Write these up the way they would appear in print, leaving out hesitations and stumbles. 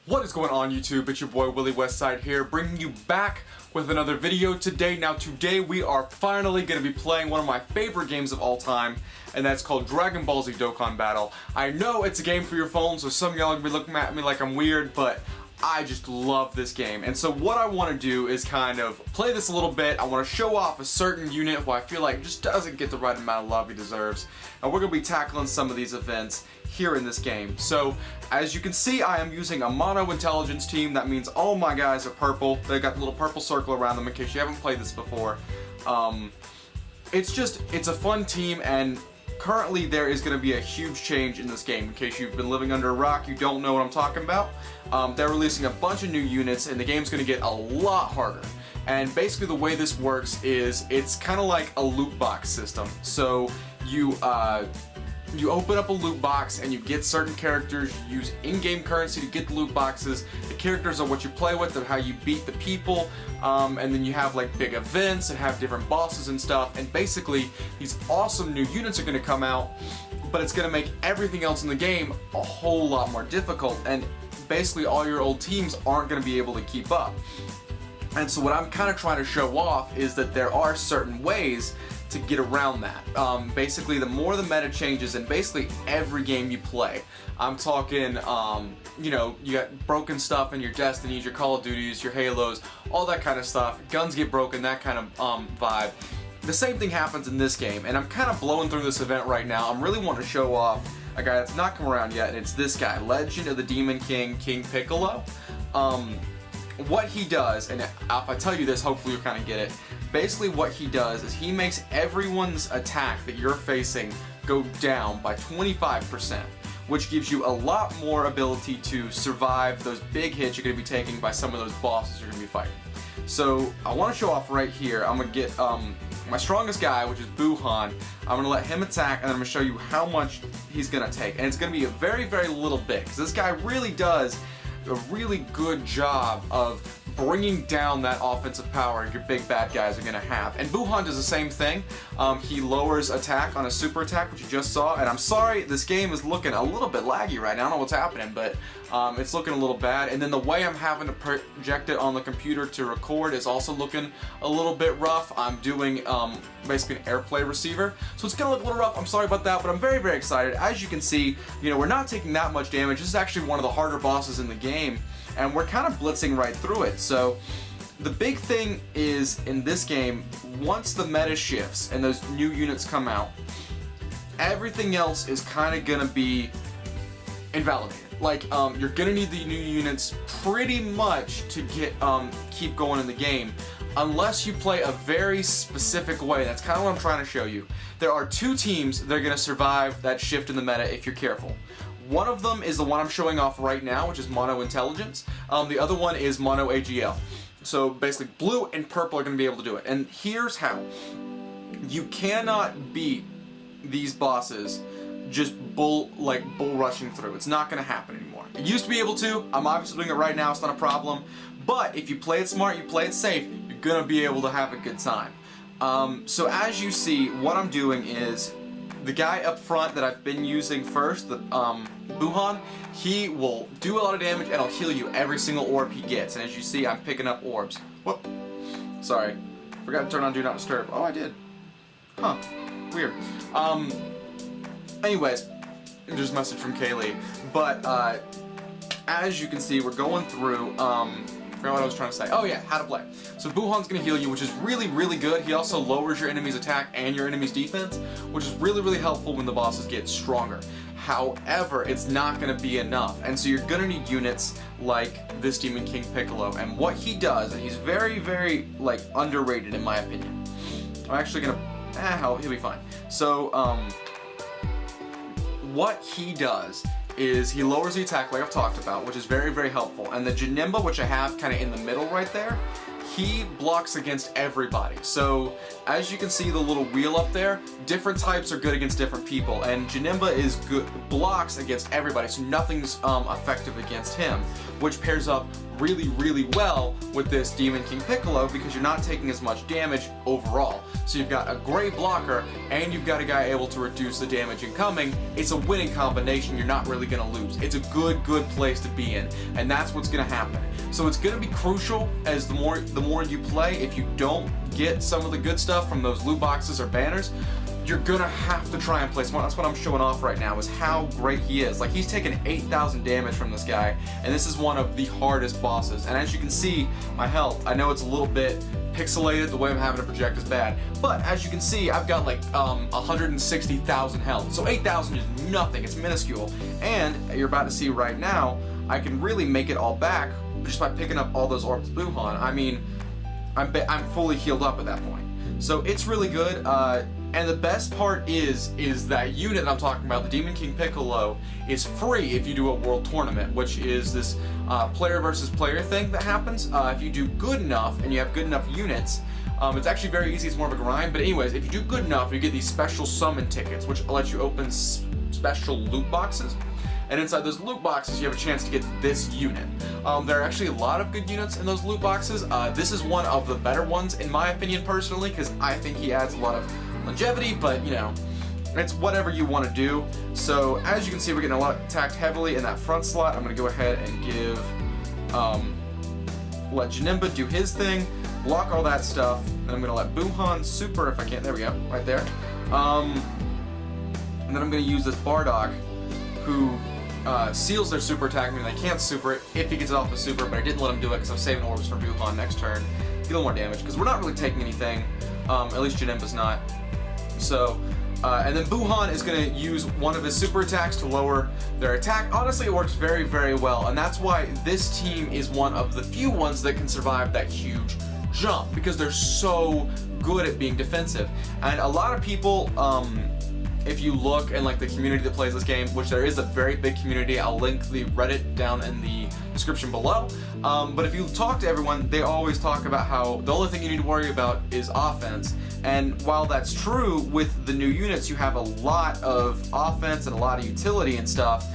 What is going on YouTube? It's your boy Willie Westside here, bringing you back with another video today. Now today we are finally going to be playing one of my favorite games of all time, and that's called Ball Z Dokkan Battle. I know it's a game for your phone, so some of y'all are going to be looking at me like I'm weird, but I just love this game. And so what I want to do is kind of play this a little bit. I want to show off a certain unit who I feel like just doesn't get the right amount of love he deserves. And we're going to be tackling some of these events here in this game. So as you can see, I am using a mono intelligence team. That means all my guys are purple. They got the little purple circle around them in case you haven't played this before. It's a fun team, and currently there is going to be a huge change in this game. In case you've been living under a rock, you don't know what I'm talking about. They're releasing a bunch of new units, and the game's going to get a lot harder. And basically the way this works is it's kind of like a loot box system. So you open up a loot box and you get certain characters. You use in-game currency to get the loot boxes. The characters are what you play with. They're how you beat the people. And then you have like big events and have different bosses and stuff. And basically these awesome new units are going to come out, but it's going to make everything else in the game a whole lot more difficult. And basically all your old teams aren't going to be able to keep up. And so what I'm kind of trying to show off is that there are certain ways to get around that. Basically, the more the meta changes in basically every game you play. I'm talking, you know, you got broken stuff in your Destinies, your Call of Duties, your Halos, all that kind of stuff. Guns get broken, that kind of vibe. The same thing happens in this game, and I'm kind of blowing through this event right now. I'm really wanting to show off a guy that's not come around yet, and it's this guy, Legend of the Demon King Piccolo. What he does, and if I tell you this, hopefully you'll kind of get it. Basically what he does is he makes everyone's attack that you're facing go down by 25%, which gives you a lot more ability to survive those big hits you're going to be taking by some of those bosses you're going to be fighting. So I want to show off right here. I'm going to get my strongest guy, which is Buhan. I'm going to let him attack, and I'm going to show you how much he's going to take. And it's going to be a very, very little bit, because this guy really does a really good job of bringing down that offensive power your big bad guys are going to have. And Buhan does the same thing. He lowers attack on a super attack, which you just saw. And I'm sorry, this game is looking a little bit laggy right now. I don't know what's happening, but it's looking a little bad. And then the way I'm having to project it on the computer to record is also looking a little bit rough. I'm doing basically an AirPlay receiver, so it's going to look a little rough. I'm sorry about that, but I'm very, very excited. As you can see, you know, we're not taking that much damage. This is actually one of the harder bosses in the game, and we're kind of blitzing right through it. So the big thing is, in this game, once the meta shifts and those new units come out, everything else is kind of gonna be invalidated. Like, you're gonna need the new units pretty much to get keep going in the game, unless you play a very specific way. That's kind of what I'm trying to show you. There are two teams that are gonna survive that shift in the meta if you're careful. One of them is the one I'm showing off right now, which is Mono Intelligence. The other one is Mono AGL. So basically blue and purple are going to be able to do it. And here's how. You cannot beat these bosses just bull rushing through. It's not going to happen anymore. It used to be able to. I'm obviously doing it right now. It's not a problem. But if you play it smart, you play it safe, you're going to be able to have a good time. So as you see, what I'm doing is the guy up front that I've been using first, the Buhan, he will do a lot of damage and he'll heal you every single orb he gets. And as you see, I'm picking up orbs. Whoop. Sorry. Forgot to turn on Do Not Disturb. Oh, I did. Huh. Weird. Anyways, just a message from Kaylee. But, as you can see, we're going through, I forgot what I was trying to say. Oh yeah, how to play. So Buhan's going to heal you, which is really, really good. He also lowers your enemy's attack and your enemy's defense, which is really, really helpful when the bosses get stronger. However, it's not going to be enough, and so you're going to need units like this Demon King Piccolo. And what he does, and he's very, very like underrated in my opinion. I'm actually going to, he'll be fine. So, what he does is he lowers the attack like I've talked about, which is very, very helpful. And the Janemba, which I have kind of in the middle right there, he blocks against everybody. So as you can see the little wheel up there, different types are good against different people, and Janemba is good, blocks against everybody, so nothing's effective against him, which pairs up really, really well with this Demon King Piccolo because you're not taking as much damage overall. So you've got a great blocker and you've got a guy able to reduce the damage incoming. It's a winning combination. You're not really going to lose. It's a good place to be in, and that's what's going to happen. So it's going to be crucial as the more you play. If you don't get some of the good stuff from those loot boxes or banners, you're gonna have to try and play smart. That's what I'm showing off right now, is how great he is. Like, he's taken 8,000 damage from this guy, and this is one of the hardest bosses. And as you can see, my health, I know it's a little bit pixelated, the way I'm having to project is bad, but as you can see, I've got like 160,000 health. So 8,000 is nothing, it's minuscule. And you're about to see right now, I can really make it all back just by picking up all those orbs of Buhan. I mean, I'm fully healed up at that point. So it's really good. And the best part is that unit that I'm talking about, the Demon King Piccolo, is free if you do a world tournament, which is this player versus player thing that happens. If you do good enough and you have good enough units, it's actually very easy, it's more of a grind, but anyways, if you do good enough, you get these special summon tickets, which let you open special loot boxes. And inside those loot boxes, you have a chance to get this unit. There are actually a lot of good units in those loot boxes. This is one of the better ones, in my opinion, personally, because I think he adds a lot of longevity, but you know, it's whatever you want to do. So as you can see, we're getting a lot attacked heavily in that front slot. I'm going to go ahead and give, let Janemba do his thing, block all that stuff, and I'm going to let Buhan super if I can. There we go, right there. And then I'm going to use this Bardock, who seals their super attack, meaning they can't super it if he gets it off the super, but I didn't let him do it because I was saving orbs for Buhan next turn. Get a little more damage, because we're not really taking anything, at least Janemba's not. So, and then Buhan is going to use one of his super attacks to lower their attack. Honestly, it works very, very well, and that's why this team is one of the few ones that can survive that huge jump, because they're so good at being defensive. And a lot of people, if you look in like the community that plays this game, which there is a very big community, I'll link the Reddit down in the description below, but if you talk to everyone, they always talk about how the only thing you need to worry about is offense. And while that's true, with the new units you have a lot of offense and a lot of utility and stuff,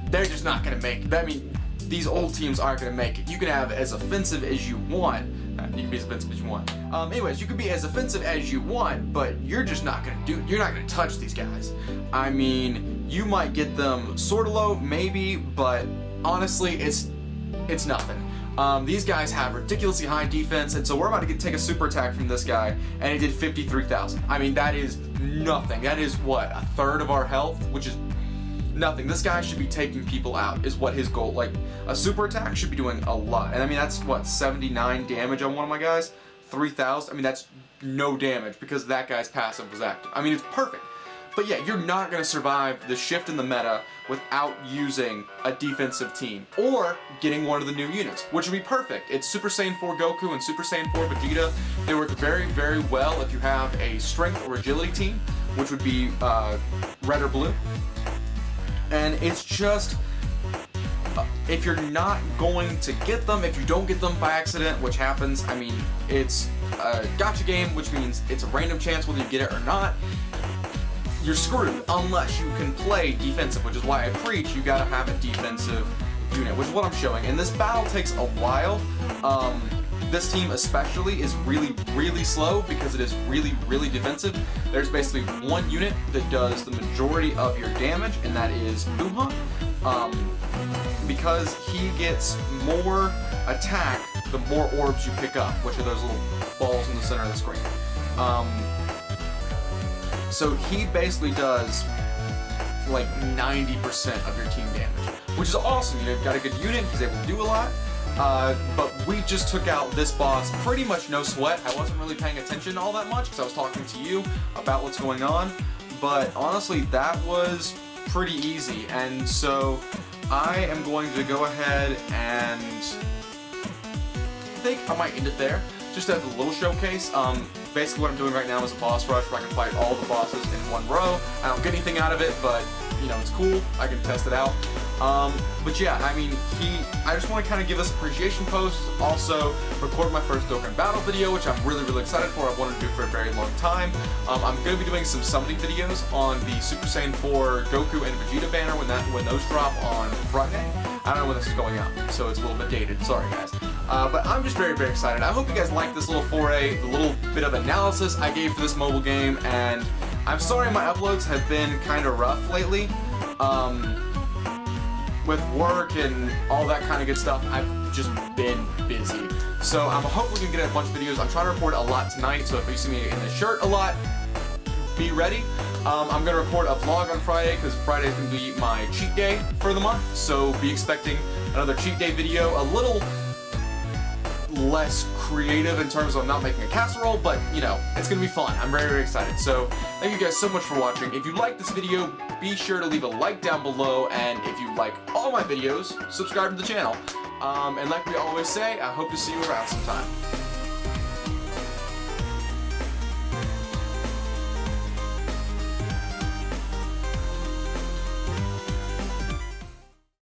they're just not going to make it. I mean, these old teams aren't going to make it. You can have as offensive as you want. You can be as offensive as you want. Anyways, you can be as offensive as you want, but you're just not going to you're not going to touch these guys. I mean, you might get them sort of low, maybe, but honestly, it's nothing. These guys have ridiculously high defense, and so we're about to take a super attack from this guy, and he did 53,000. I mean, that is nothing. That is, what, a third of our health, which is nothing. This guy should be taking people out, is what his goal, like, a super attack should be doing a lot. And I mean, that's, what, 79 damage on one of my guys? 3,000? I mean, that's no damage, because that guy's passive was active. I mean, it's perfect. But yeah, you're not going to survive the shift in the meta without using a defensive team or getting one of the new units, which would be perfect. It's Super Saiyan 4 Goku and Super Saiyan 4 Vegeta. They work very, very well if you have a strength or agility team, which would be red or blue. And it's just, if you're not going to get them, if you don't get them by accident, which happens, I mean, it's a gacha game, which means it's a random chance whether you get it or not. You're screwed unless you can play defensive, which is why I preach you gotta have a defensive unit, which is what I'm showing. And this battle takes a while. This team especially is really, really slow because it is really, really defensive. There's basically one unit that does the majority of your damage, and that is Buhan. Because he gets more attack the more orbs you pick up, which are those little balls in the center of the screen. So he basically does like 90% of your team damage, which is awesome. You've got a good unit, he's able to do a lot. But we just took out this boss pretty much no sweat. I wasn't really paying attention all that much because I was talking to you about what's going on. But honestly, that was pretty easy. And so I am going to go ahead and I think I might end it there. Just as a little showcase. Basically what I'm doing right now is a boss rush where I can fight all the bosses in one row. I don't get anything out of it, but you know, it's cool. I can test it out. But yeah, I mean, I just want to kind of give this appreciation post, also record my first Dokkan Battle video, which I'm really, really excited for. I've wanted to do for a very long time. I'm going to be doing some summoning videos on the Super Saiyan 4 Goku and Vegeta banner when those drop on Friday. I don't know when this is going out, so it's a little bit dated. Sorry, guys. But I'm just very, very excited. I hope you guys like this little foray, the little bit of analysis I gave for this mobile game, and I'm sorry my uploads have been kind of rough lately. With work and all that kind of good stuff, I've just been busy. So I'm hopefully gonna get a bunch of videos. I'm trying to record a lot tonight, so if you see me in the shirt a lot, be ready. I'm gonna record a vlog on Friday, because Friday is gonna be my cheat day for the month, so be expecting another cheat day video, a little less creative in terms of not making a casserole, but you know, it's gonna be fun. I'm very, very excited. So thank you guys so much for watching. If you like this video, be sure to leave a like down below, and if you like all my videos, subscribe to the channel. And like we always say, I hope to see you around sometime.